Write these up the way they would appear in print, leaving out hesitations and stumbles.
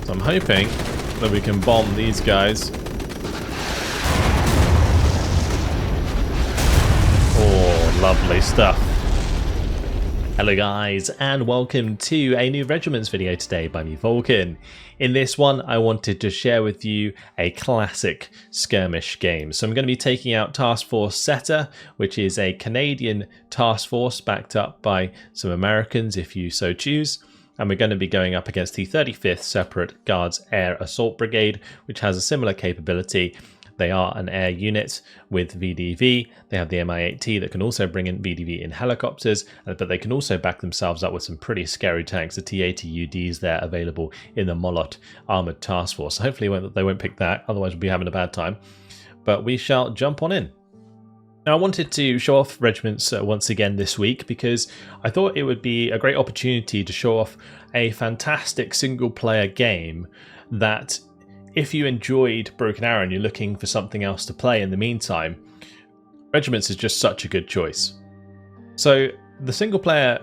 So I'm hoping that we can bomb these guys. Oh, lovely stuff. Hello guys, and welcome to a new Regiments video today by me, Vulcan. In this one, I wanted to share with you a classic skirmish game. So I'm going to be taking out Task Force Setter, which is a Canadian task force backed up by some Americans if you so choose. And we're going to be going up against the 35th Separate Guards Air Assault Brigade, which has a similar capability. They are an air unit with VDV. They have the Mi-8T that can also bring in VDV in helicopters, but they can also back themselves up with some pretty scary tanks. The T-80UDs there available in the Molot Armoured Task Force. So hopefully they won't pick that, otherwise we'll be having a bad time. But we shall jump on in. Now, I wanted to show off Regiments once again this week because I thought it would be a great opportunity to show off a fantastic single-player game that, if you enjoyed Broken Arrow and you're looking for something else to play in the meantime, Regiments is just such a good choice. So the single player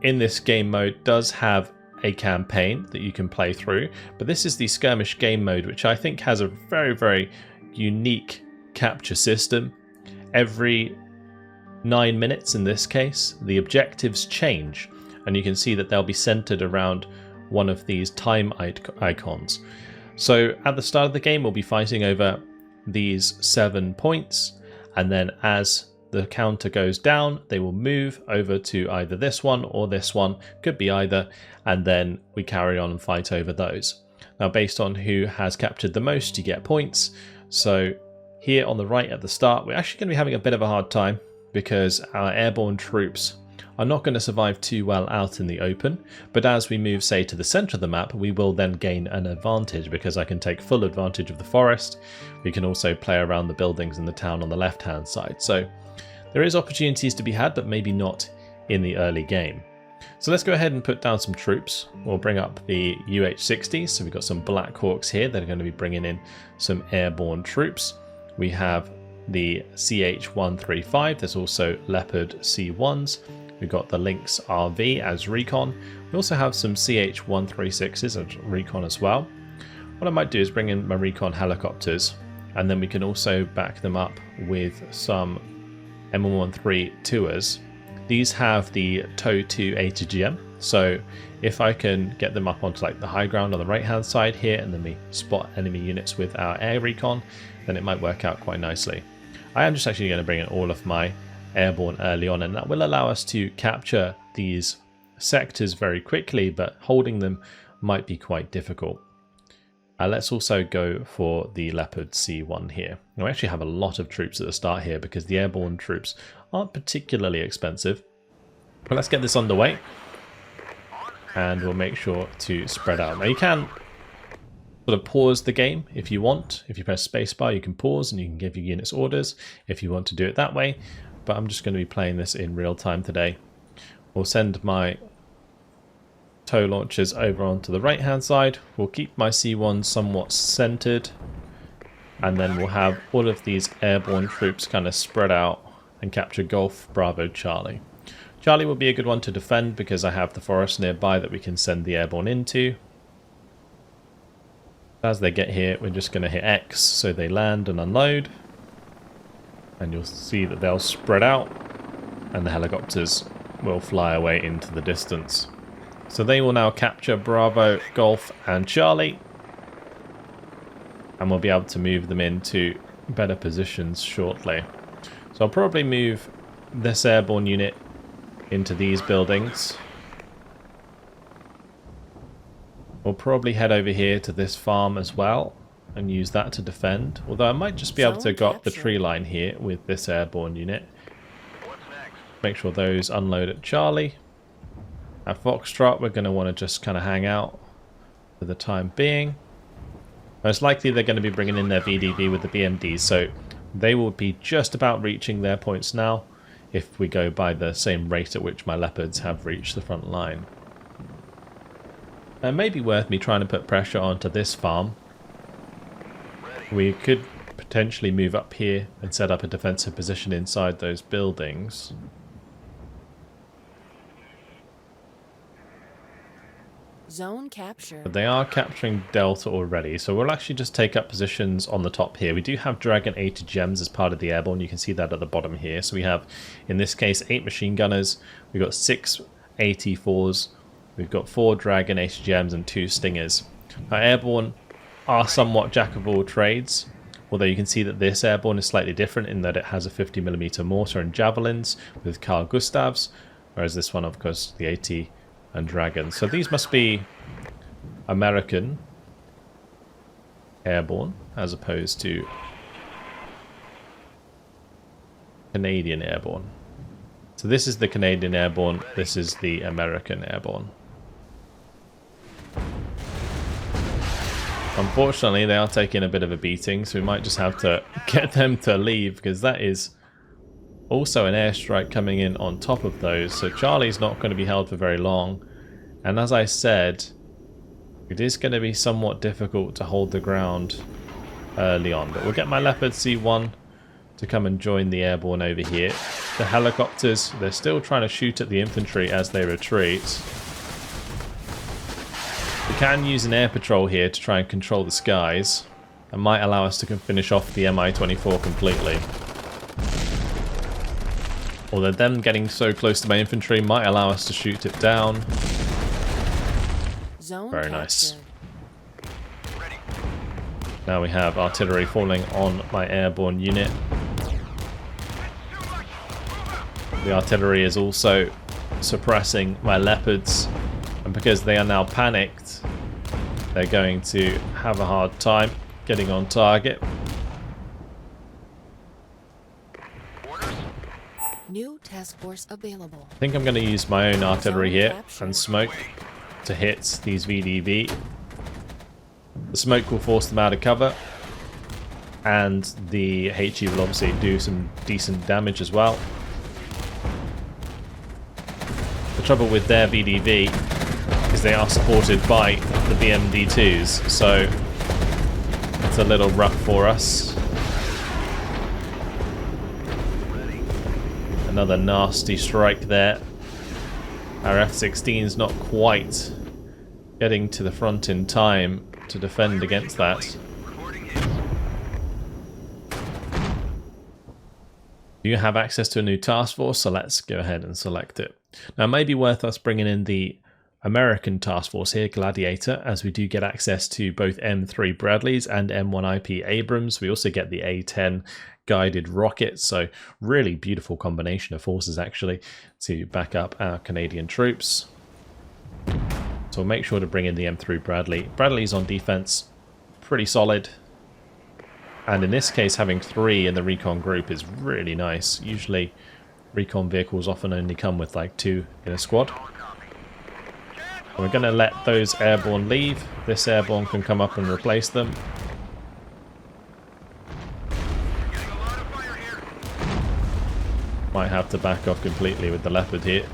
in this game mode does have a campaign that you can play through, but this is the skirmish game mode, which I think has a very, very unique capture system. Every 9 minutes in this case, the objectives change, and you can see that they'll be centered around one of these time icons. So at the start of the game, we'll be fighting over these 7 points, and then as the counter goes down, they will move over to either this one or this one, could be either, and then we carry on and fight over those. Now, based on who has captured the most, you get points. So here on the right at the start, we're actually going to be having a bit of a hard time because our airborne troops are not going to survive too well out in the open, but as we move, say, to the center of the map, we will then gain an advantage because I can take full advantage of the forest. We can also play around the buildings in the town on the left-hand side. So there is opportunities to be had, but maybe not in the early game. So let's go ahead and put down some troops. We'll bring up the UH-60s. So we've got some Black Hawks here that are going to be bringing in some airborne troops. We have the CH-135. There's also Leopard C1s. We've got the Lynx RV as recon. We also have some CH-136s as recon as well. What I might do is bring in my recon helicopters, and then we can also back them up with some M113 tours. These have the TOW 2 ATGM, so if I can get them up onto like the high ground on the right hand side here, and then we spot enemy units with our air recon, then it might work out quite nicely. I am just actually going to bring in all of my airborne early on, and that will allow us to capture these sectors very quickly, but holding them might be quite difficult. Let's also go for the Leopard C1 here. Now, we actually have a lot of troops at the start here because the airborne troops aren't particularly expensive. But let's get this underway, and we'll make sure to spread out. Now, you can sort of pause the game if you want. If you press spacebar, you can pause and you can give your units orders if you want to do it that way. But I'm just going to be playing this in real time today. We'll send my TOW launchers over onto the right hand side. We'll keep my C1 somewhat centered, and then we'll have all of these airborne troops kind of spread out and capture Golf Bravo Charlie. Charlie will be a good one to defend because I have the forest nearby that we can send the airborne into. As they get here, we're just going to hit X so they land and unload. And you'll see that they'll spread out, and the helicopters will fly away into the distance. So they will now capture Bravo, Golf, and Charlie, and we'll be able to move them into better positions shortly. So I'll probably move this airborne unit into these buildings. We'll probably head over here to this farm as well and use that to defend, although I might just be able to go up the tree line here with this airborne unit. Make sure those unload at Charlie. At Foxtrot, we're going to want to just kind of hang out for the time being. Most likely they're going to be bringing in their VDV with the BMDs, so they will be just about reaching their points now if we go by the same rate at which my Leopards have reached the front line. It may be worth me trying to put pressure onto this farm. We could potentially move up here and set up a defensive position inside those buildings. Zone capture. But they are capturing Delta already, so we'll actually just take up positions on the top here. We do have Dragon HDGams as part of the airborne. You can see that at the bottom here. So we have, in this case, 8 machine gunners. We've got 6 AT4s. We've got 4 Dragon HDGams and 2 Stingers. Our airborne are somewhat jack of all trades, although you can see that this airborne is slightly different in that it has a 50mm mortar and javelins with Carl Gustavs, whereas this one, of course, the AT and Dragons. So these must be American airborne as opposed to Canadian airborne. So this is the Canadian airborne, this is the American airborne. Unfortunately, they are taking a bit of a beating, so we might just have to get them to leave, because that is also an airstrike coming in on top of those. So Charlie's not going to be held for very long. And as I said, it is going to be somewhat difficult to hold the ground early on. But we'll get my Leopard C1 to come and join the airborne over here. The helicopters, they're still trying to shoot at the infantry as they retreat. We can use an air patrol here to try and control the skies. It might allow us to finish off the Mi-24 completely. Although them getting so close to my infantry might allow us to shoot it down. Zone Very nice. captured. Now we have artillery falling on my airborne unit. The artillery is also suppressing my Leopards, and because they are now panicked, they're going to have a hard time getting on target. New task force available. I think I'm going to use my own artillery here and smoke to hit these VDV. The smoke will force them out of cover, and the HE will obviously do some decent damage as well. The trouble with their VDV is they are supported by the BMD2s, so it's a little rough for us. Another nasty strike there. Our F-16's not quite getting to the front in time to defend against that. You have access to a new task force, so let's go ahead and select it. Now, it may be worth us bringing in the American task force here, Gladiator, as we do get access to both M3 Bradleys and M1IP Abrams. We also get the A10 guided rockets, so really beautiful combination of forces actually to back up our Canadian troops. So we'll make sure to bring in the M3 Bradley. Bradley's on defense, pretty solid. And in this case, having 3 in the recon group is really nice. Usually, recon vehicles often only come with like 2 in a squad. And we're going to let those airborne leave. This airborne can come up and replace them. Might have to back off completely with the Leopard here.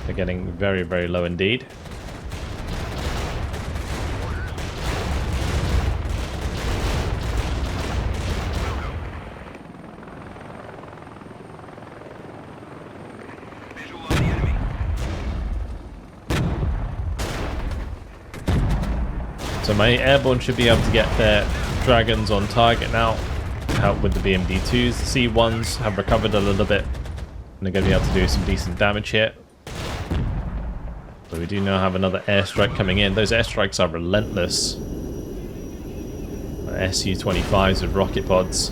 They're getting very, very low indeed. So my airborne should be able to get their dragons on target now. Help with the BMD2s. The C1s have recovered a little bit, and they're going to be able to do some decent damage here. But we do now have another airstrike coming in. Those airstrikes are relentless. Su-25s with rocket pods.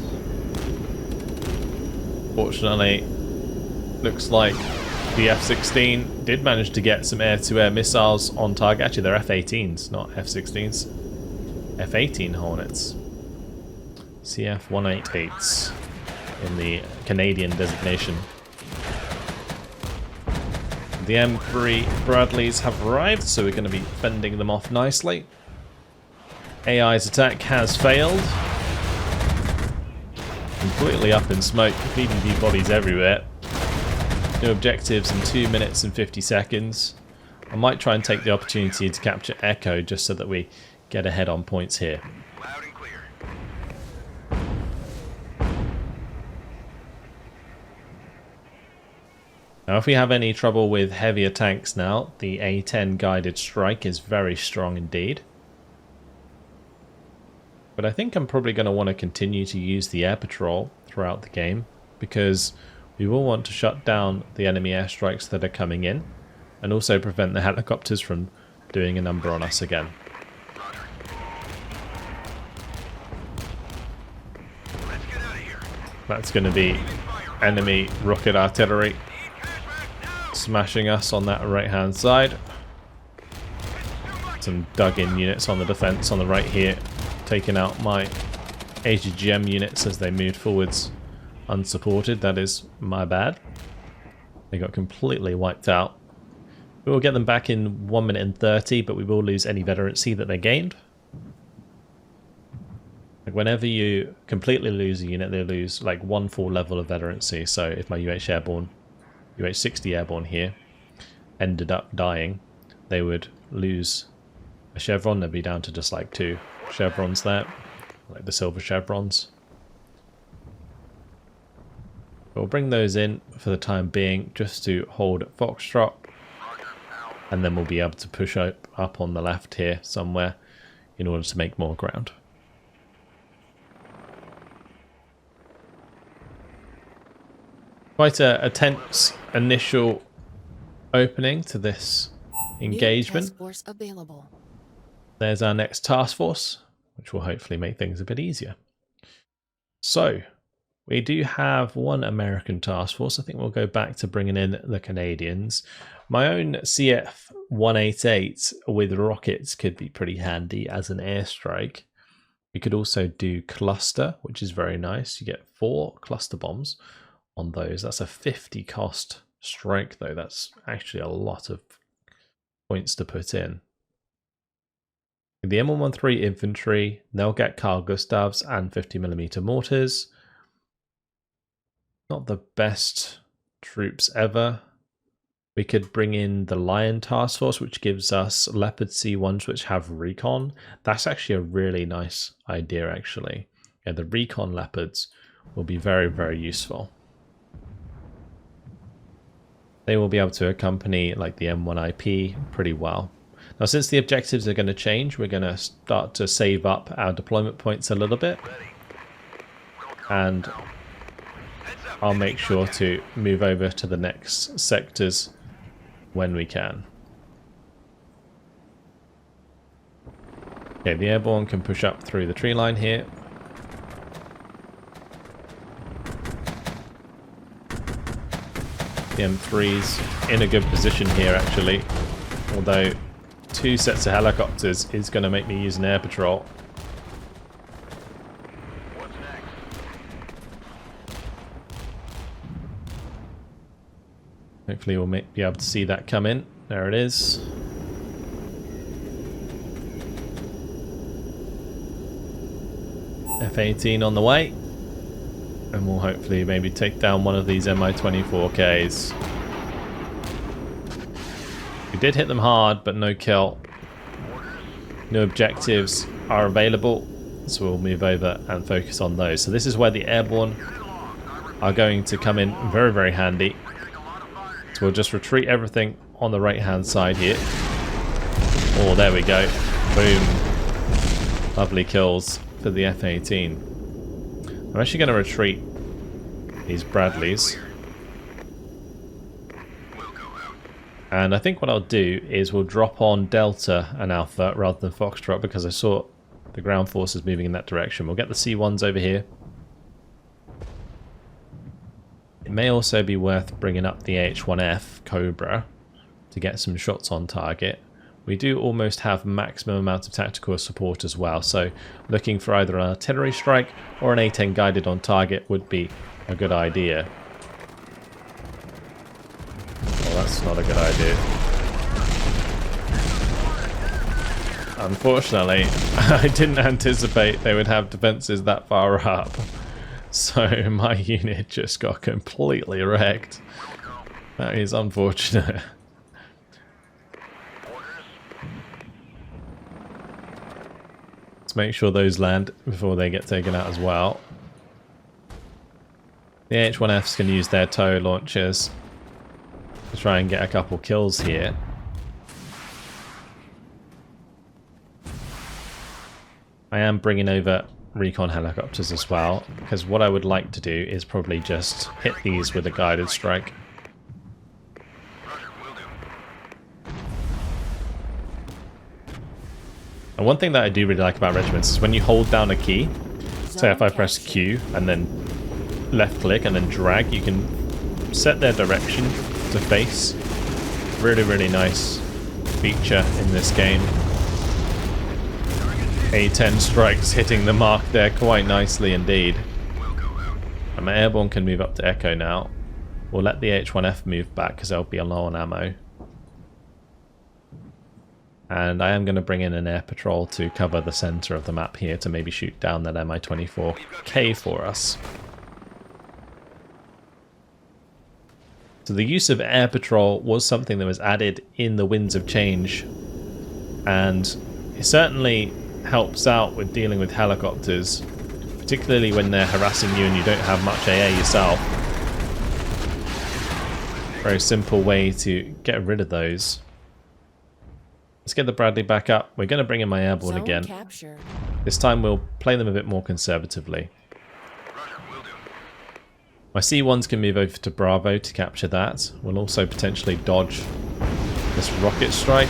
Fortunately, looks like the F-16 did manage to get some air-to-air missiles on target. Actually, they're F-18s, not F-16s. F-18 Hornets. CF-188s in the Canadian designation. The M3 Bradleys have arrived, so we're going to be fending them off nicely. AI's attack has failed. Completely up in smoke, VDV bodies everywhere. New objectives in 2 minutes and 50 seconds. I might try and take the opportunity to capture Echo just so that we get ahead on points here. Loud and clear. Now if we have any trouble with heavier tanks now, the A10 guided strike is very strong indeed. But I think I'm probably going to want to continue to use the air patrol throughout the game, because we will want to shut down the enemy airstrikes that are coming in, and also prevent the helicopters from doing a number on us again. That's going to be enemy rocket artillery smashing us on that right hand side. Some dug in units on the defense on the right here, taking out my HDGM units as they moved forwards unsupported. That is my bad. They got completely wiped out. We will get them back in 1 minute and 30, but we will lose any veterancy that they gained. Like whenever you completely lose a unit, they lose like 1 full level of veterancy. So if my UH-60 airborne here ended up dying, they would lose a chevron. They'd be down to just like 2 chevrons there, like the silver chevrons. We'll bring those in for the time being just to hold Foxtrot, and then we'll be able to push up on the left here somewhere in order to make more ground. Quite a tense initial opening to this engagement. Task force available. There's our next task force, which will hopefully make things a bit easier. So, we do have 1 American task force. I think we'll go back to bringing in the Canadians. My own CF-188 with rockets could be pretty handy as an airstrike. You could also do cluster, which is very nice. You get 4 cluster bombs on those. That's a 50 cost strike though. That's actually a lot of points to put in. The M113 infantry, they'll get Carl Gustavs and 50mm mortars. Not the best troops ever. We could bring in the Lion task force, which gives us Leopard C1s which have recon. That's actually a really nice idea actually. Yeah, the recon Leopards will be very, very useful. They will be able to accompany like the M1IP pretty well. Now since the objectives are going to change, we're going to start to save up our deployment points a little bit. And I'll make sure to move over to the next sectors when we can. Okay, the airborne can push up through the tree line here. The M3's in a good position here actually, although 2 sets of helicopters is going to make me use an air patrol. Hopefully we'll be able to see that come in. There it is. F-18 on the way. And we'll hopefully maybe take down one of these Mi-24Ks. We did hit them hard, but no kill. New objectives are available, so we'll move over and focus on those. So this is where the airborne are going to come in very, very handy. So we'll just retreat everything on the right hand side here. Oh, there we go. Boom. Lovely kills for the F-18. I'm actually going to retreat these Bradleys. And I think what I'll do is we'll drop on Delta and Alpha rather than Foxtrot, because I saw the ground forces moving in that direction. We'll get the C1s over here. It may also be worth bringing up the H1F Cobra to get some shots on target. We do almost have maximum amount of tactical support as well, so looking for either an artillery strike or an A10 guided on target would be a good idea. Well, that's not a good idea. Unfortunately, I didn't anticipate they would have defenses that far up. So my unit just got completely wrecked. That is unfortunate. Let's make sure those land before they get taken out as well. The H1Fs can use their tow launchers. try and get a couple kills here. I am bringing over recon helicopters as well, because what I would like to do is probably just hit these with a guided strike. And one thing that I do really like about regiments is when you hold down a key, say if I press Q and then left click and then drag, you can set their direction to face. Really, really nice feature in this game. A10 strikes hitting the mark there quite nicely indeed. And my airborne can move up to Echo now. We'll let the H1F move back because they'll be low on ammo. And I am going to bring in an air patrol to cover the center of the map here to maybe shoot down that Mi-24K for us. So the use of air patrol was something that was added in the Winds of Change, and it certainly helps out with dealing with helicopters, particularly when they're harassing you and you don't have much AA yourself. Very simple way to get rid of those. Let's get the Bradley back up. We're going to bring in my airborne again. Captured. This time we'll play them a bit more conservatively. My C1s can move over to Bravo to capture that. We'll also potentially dodge this rocket strike.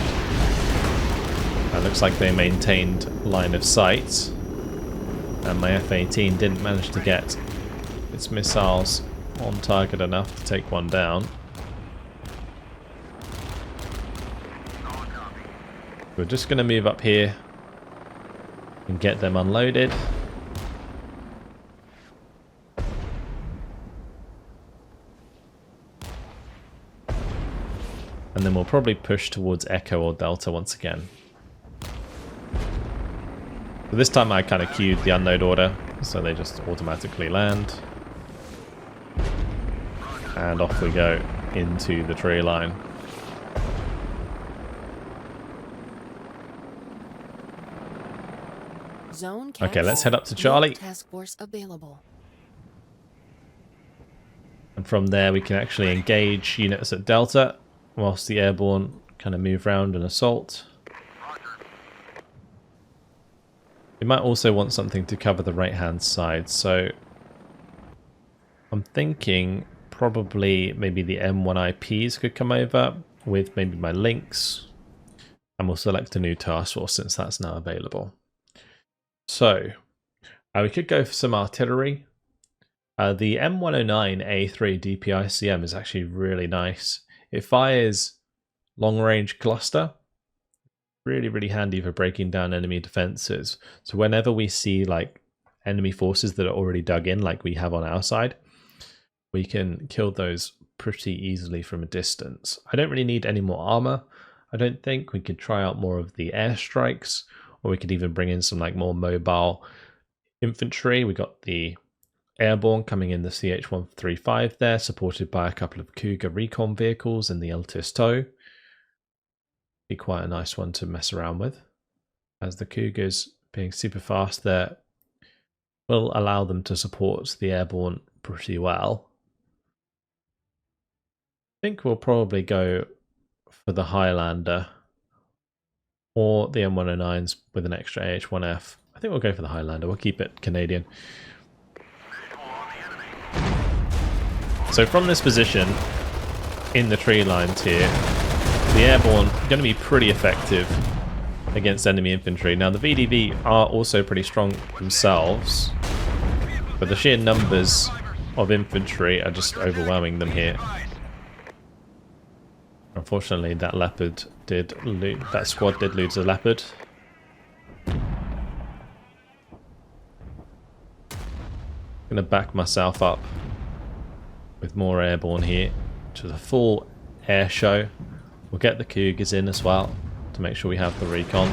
It looks like they maintained line of sight. And my F-18 didn't manage to get its missiles on target enough to take one down. We're just going to move up here and get them unloaded. And then we'll probably push towards Echo or Delta once again. But this time I kind of queued the unload order, so they just automatically land. And off we go into the tree line. Zone Okay, let's head up to Charlie. Task force available. And from there we can actually engage units at Delta, whilst the airborne kind of move around and assault. We might also want something to cover the right hand side, so I'm thinking probably maybe the M1IPs could come over with maybe my links, and we'll select a new task force since that's now available. So we could go for some artillery. The M109A3 DPICM is actually really nice. It fires long range cluster. Really, really handy for breaking down enemy defenses. So whenever we see like enemy forces that are already dug in, like we have on our side, we can kill those pretty easily from a distance. I don't really need any more armor. I don't think. We could try out more of the airstrikes, or we could even bring in some like more mobile infantry. We got the airborne coming in the CH-135 there, supported by a couple of Cougar recon vehicles and the Altis TOW. Be quite a nice one to mess around with, as the Cougars being super fast there will allow them to support the airborne pretty well. I think we'll probably go for the Highlander or the M109s with an extra AH-1F. I think we'll go for the Highlander. We'll keep it Canadian. So from this position in the tree lines here, the airborne are going to be pretty effective against enemy infantry. Now the VDV are also pretty strong themselves, but the sheer numbers of infantry are just overwhelming them here. Unfortunately, that leopard did loot. That squad did lose a leopard. Gonna back myself up with more airborne here to the full air show. We'll get the Cougars in as well to make sure we have the recon.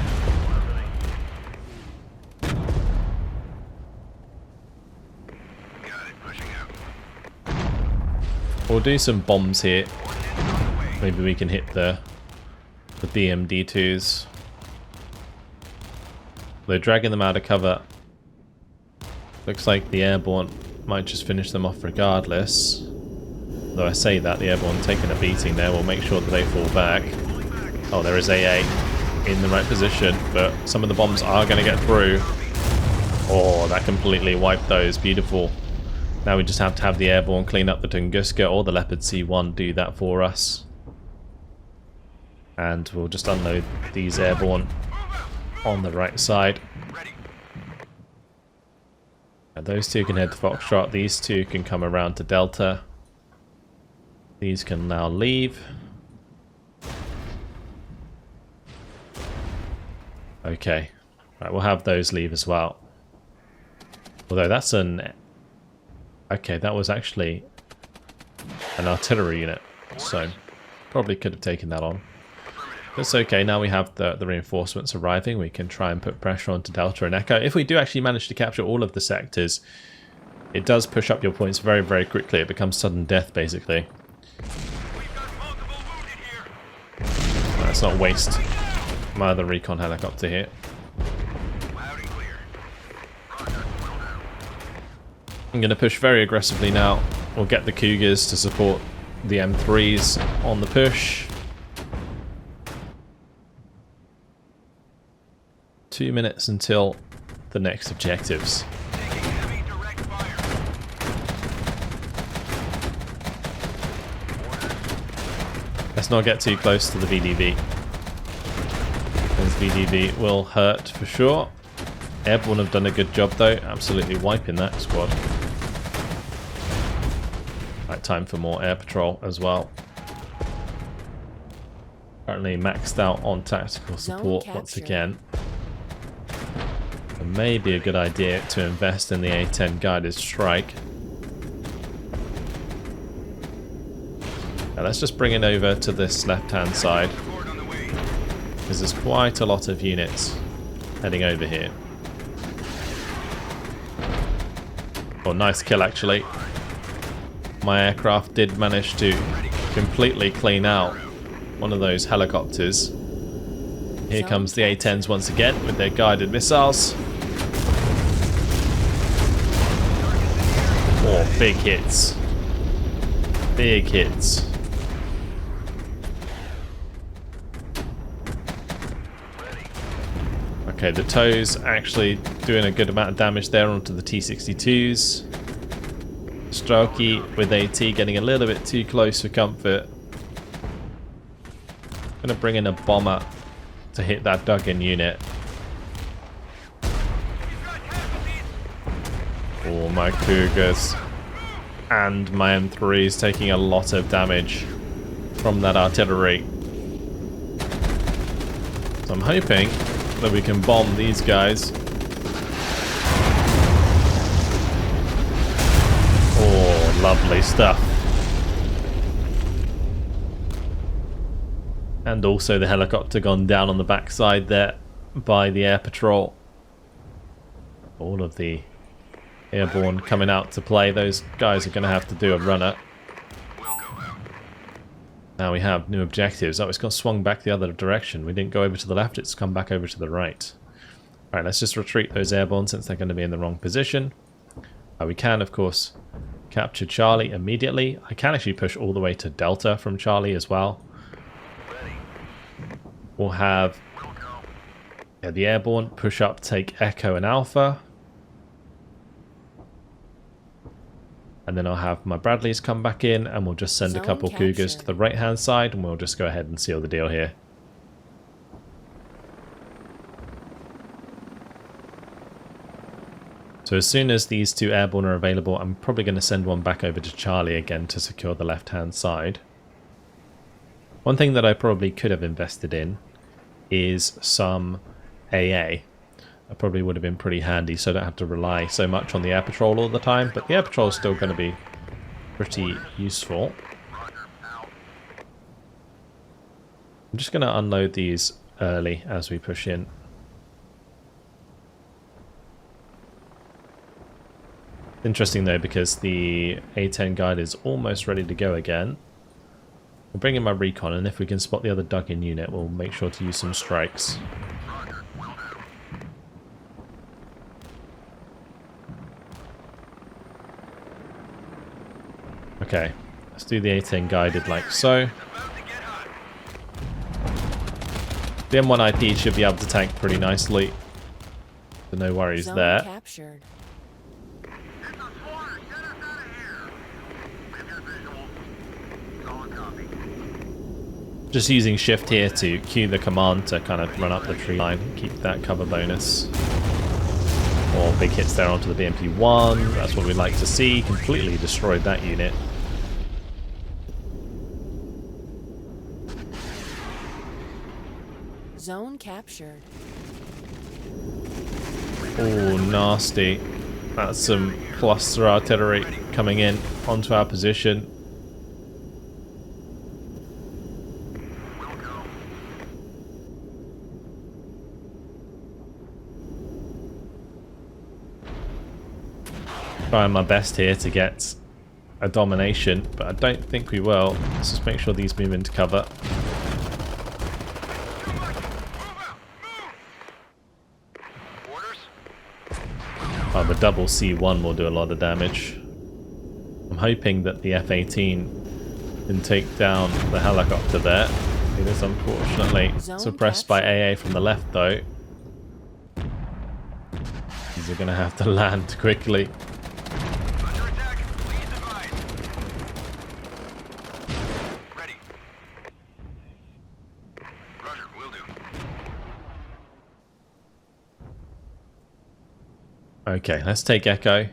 We'll do some bombs here. Maybe we can hit the BMD2s. They're dragging them out of cover. Looks like the airborne might just finish them off regardless. Though I say that, the airborne taking a beating there. We'll make sure that they fall back. Oh, there is AA in the right position, but some of the bombs are going to get through. Oh, that completely wiped those. Beautiful. Now we just have to have the airborne clean up the Tunguska or the Leopard C1 do that for us. And we'll just unload these airborne on the right side. And those two can head to Foxtrot. These two can come around to Delta. These can now leave. Okay. Right, we'll have those leave as well. Although that's an... Okay, that was actually an artillery unit. So, probably could have taken that on. That's okay, now we have the reinforcements arriving. We can try and put pressure onto Delta and Echo. If we do actually manage to capture all of the sectors, it does push up your points very, very quickly. It becomes sudden death, basically. Let's not waste my other recon helicopter here. I'm going to push very aggressively now. We'll get the Cougars to support the M3s on the push. 2 minutes until the next objectives. Let's not get too close to the VDV. Because VDV will hurt for sure. Airborne have done a good job though, absolutely wiping that squad. Right, time for more air patrol as well. Currently maxed out on tactical support once again. It may be a good idea to invest in the A-10 guided strike. Now let's just bring it over to this left-hand side, because there's quite a lot of units heading over here. Oh, nice kill actually. My aircraft did manage to completely clean out one of those helicopters. Here comes the A-10s once again with their guided missiles. Oh, big hits. Big hits. Okay, the tows actually doing a good amount of damage there onto the T-62s. Strelky with AT getting a little bit too close for comfort. Gonna bring in a bomber to hit that dug-in unit. Oh, my Cougars and my M3s taking a lot of damage from that artillery. So I'm hoping that we can bomb these guys. Oh, lovely stuff. And also the helicopter gone down on the backside there by the air patrol. All of the airborne coming out to play. Those guys are going to have to do a runner. Now we have new objectives. Oh, it's got swung back the other direction. We didn't go over to the left, it's come back over to the right. Alright, let's just retreat those airborne since they're going to be in the wrong position. We can, of course, capture Charlie immediately. I can actually push all the way to Delta from Charlie as well. We'll have the airborne push up, take Echo and Alpha. And then I'll have my Bradleys come back in and we'll just send a couple Cougars to the right hand side and we'll just go ahead and seal the deal here. So as soon as these two airborne are available, I'm probably going to send one back over to Charlie again to secure the left hand side. One thing that I probably could have invested in is some AA. That probably would have been pretty handy so I don't have to rely so much on the air patrol all the time, but the air patrol is still going to be pretty useful. I'm just going to unload these early as we push in. Interesting though, because the A-10 guide is almost ready to go again. We'll bring in my recon, and if we can spot the other dug-in unit, we'll make sure to use some strikes. Okay, Let's do the A10 guided like so. The M1 IP should be able to tank pretty nicely. So no worries Zone there. captured. Just using shift here to cue the command to kind of run up the tree line, keep that cover bonus. Or big hits there onto the BMP-1, that's what we'd like to see. Completely destroyed that unit. Zone captured. Oh, nasty. That's some cluster artillery coming in onto our position. Trying my best here to get a domination, but I don't think we will. Let's just make sure these move into cover. Oh, the double C1 will do a lot of damage. I'm hoping that the F-18 can take down the helicopter there. It is unfortunately suppressed by AA from the left though. These are going to have to land quickly. Okay, let's take Echo.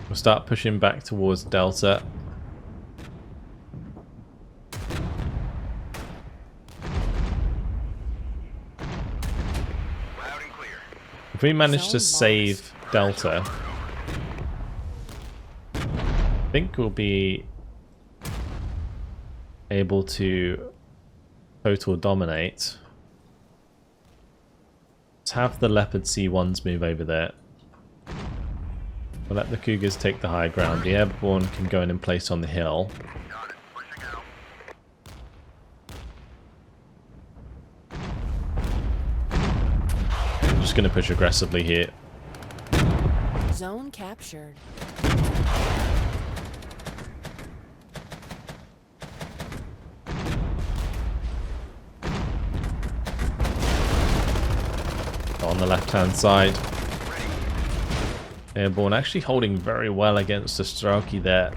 We'll start pushing back towards Delta. If we manage to save Delta, I think we'll be able to total dominate. Let's have the Leopard C1s move over there. We'll let the Cougars take the high ground. The airborne can go in and place on the hill. I'm just going to push aggressively here. Zone captured. On the left-hand side. Airborne actually holding very well against the Strelky there.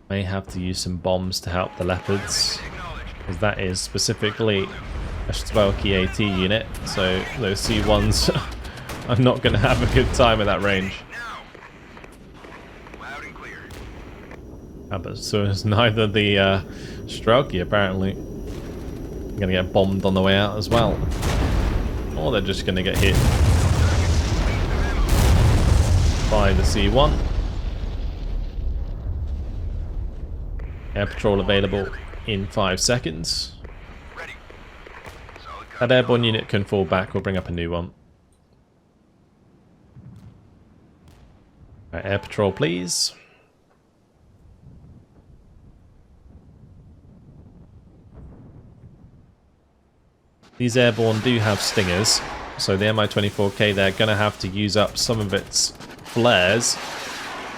May have to use some bombs to help the Leopards, because that is specifically a Strelky AT unit, so those C1s are not going to have a good time at that range. But so is neither the Strelky apparently. Going to get bombed on the way out as well. Or they're just going to get hit by the C1. Air patrol available in 5 seconds. That airborne unit can fall back. We'll bring up a new one. Right, air patrol, please. These airborne do have stingers, so the Mi-24K, they're going to have to use up some of its flares,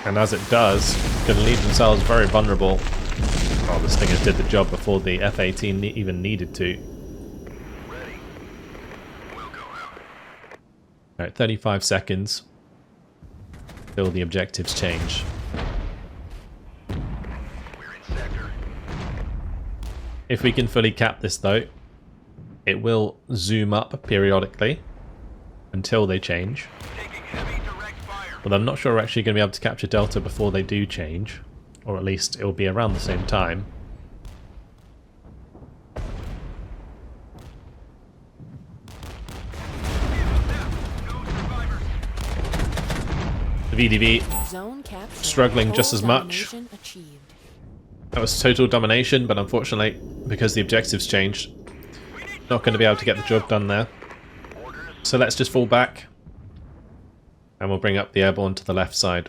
and as it does, going to leave themselves very vulnerable. Oh, the stingers did the job before the F-18 even needed to. Alright, 35 seconds till the objectives change. If we can fully cap this though, it will zoom up periodically until they change. But I'm not sure we're actually going to be able to capture Delta before they do change. Or at least it will be around the same time. The VDV struggling just as much. That was total domination, but unfortunately, because the objectives changed, not going to be able to get the job done there. So let's just fall back. And we'll bring up the airborne to the left side.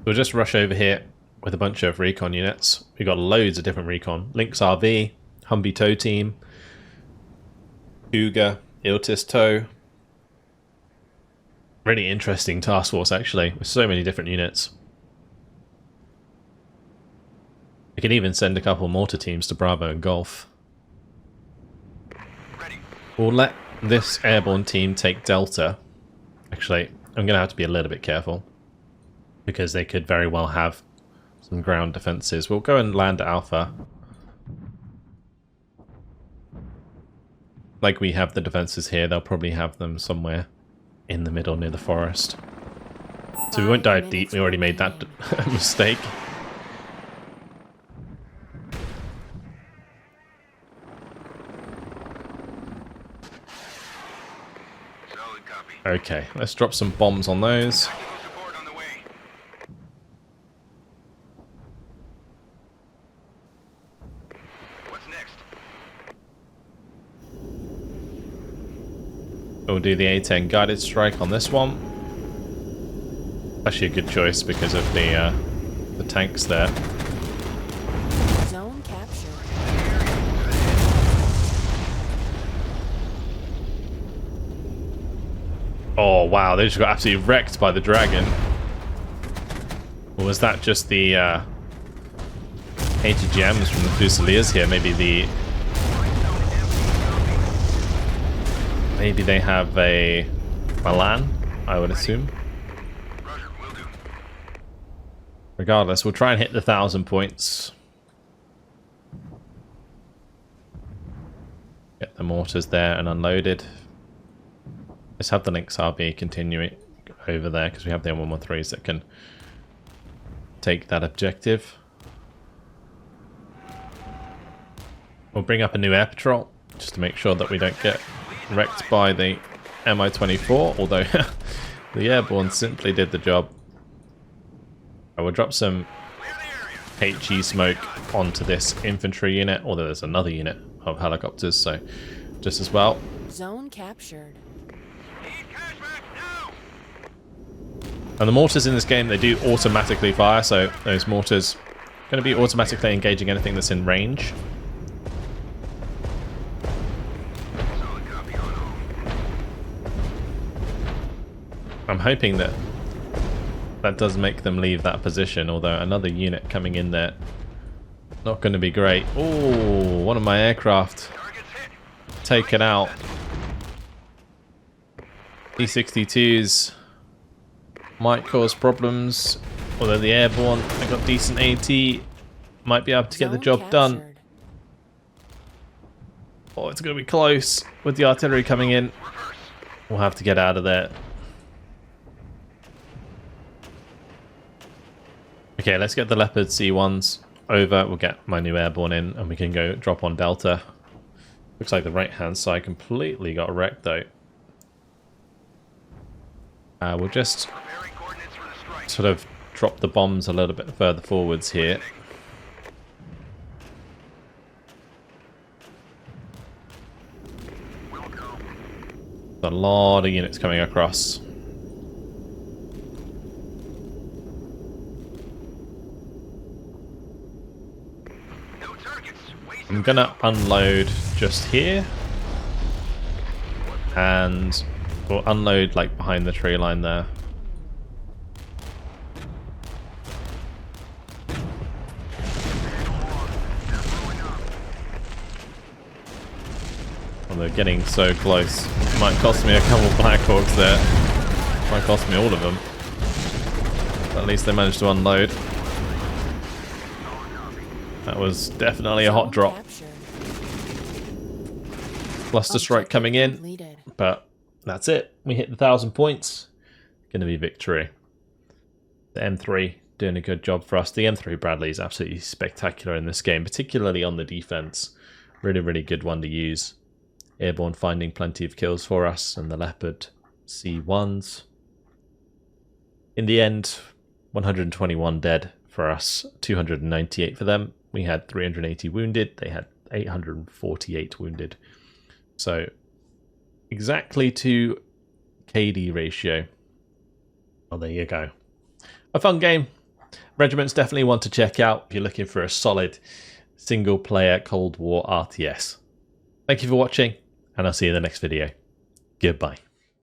We'll just rush over here with a bunch of recon units. We've got loads of different recon. Lynx RV, Humvee Tow Team, Cougar, Iltis Tow, Really interesting task force, actually, with so many different units. We could even send a couple mortar teams to Bravo and Golf. We'll let this airborne team take Delta. Actually, I'm going to have to be a little bit careful, because they could very well have some ground defenses. We'll go and land at Alpha. Like we have the defenses here, they'll probably have them somewhere in the middle near the forest. So we won't dive deep, we already made that mistake. Okay, let's drop some bombs on those. We'll do the A-10 guided strike on this one. Actually a good choice because of the tanks there. Zone captured. Oh wow, they just got absolutely wrecked by the dragon. Or was that just the HDGMs from the Fusiliers here? Maybe they have a Milan, I would assume. Regardless, we'll try and hit the 1,000 points. Get the mortars there and unloaded. Let's have the Lynx RB continuing over there because we have the M113s that can take that objective. We'll bring up a new air patrol just to make sure that we don't get wrecked by the Mi-24, although the airborne simply did the job. I will drop some HE smoke onto this infantry unit, although there's another unit of helicopters, so just as well. Zone captured. And the mortars in this game, they do automatically fire, so those mortars are going to be automatically engaging anything that's in range. I'm hoping that does make them leave that position, although another unit coming in there, not going to be great. Oh, one of my aircraft taken out. E-62s might cause problems, although the airborne, I got decent AT, might be able to get the job done. Oh, it's going to be close with the artillery coming in. We'll have to get out of there. Okay, let's get the Leopard C1s over. We'll get my new airborne in and we can go drop on Delta. Looks like the right-hand side completely got wrecked though. We'll just sort of drop the bombs a little bit further forwards here. A lot of units coming across. I'm gonna unload just here, and we'll unload like behind the tree line there. Well, they're getting so close. It might cost me a couple Blackhawks there. Might cost me all of them. But at least they managed to unload. That was definitely a hot drop. Cluster strike coming in, but that's it. We hit the 1,000 points. Going to be victory. The M3 doing a good job for us. The M3 Bradley is absolutely spectacular in this game, particularly on the defense. Really, really good one to use. Airborne finding plenty of kills for us, and the Leopard C1s. In the end, 121 dead for us, 298 for them. We had 380 wounded, they had 848 wounded. So, exactly to KD ratio. Well, there you go. A fun game. Regiments definitely one to check out if you're looking for a solid single-player Cold War RTS. Thank you for watching, and I'll see you in the next video. Goodbye.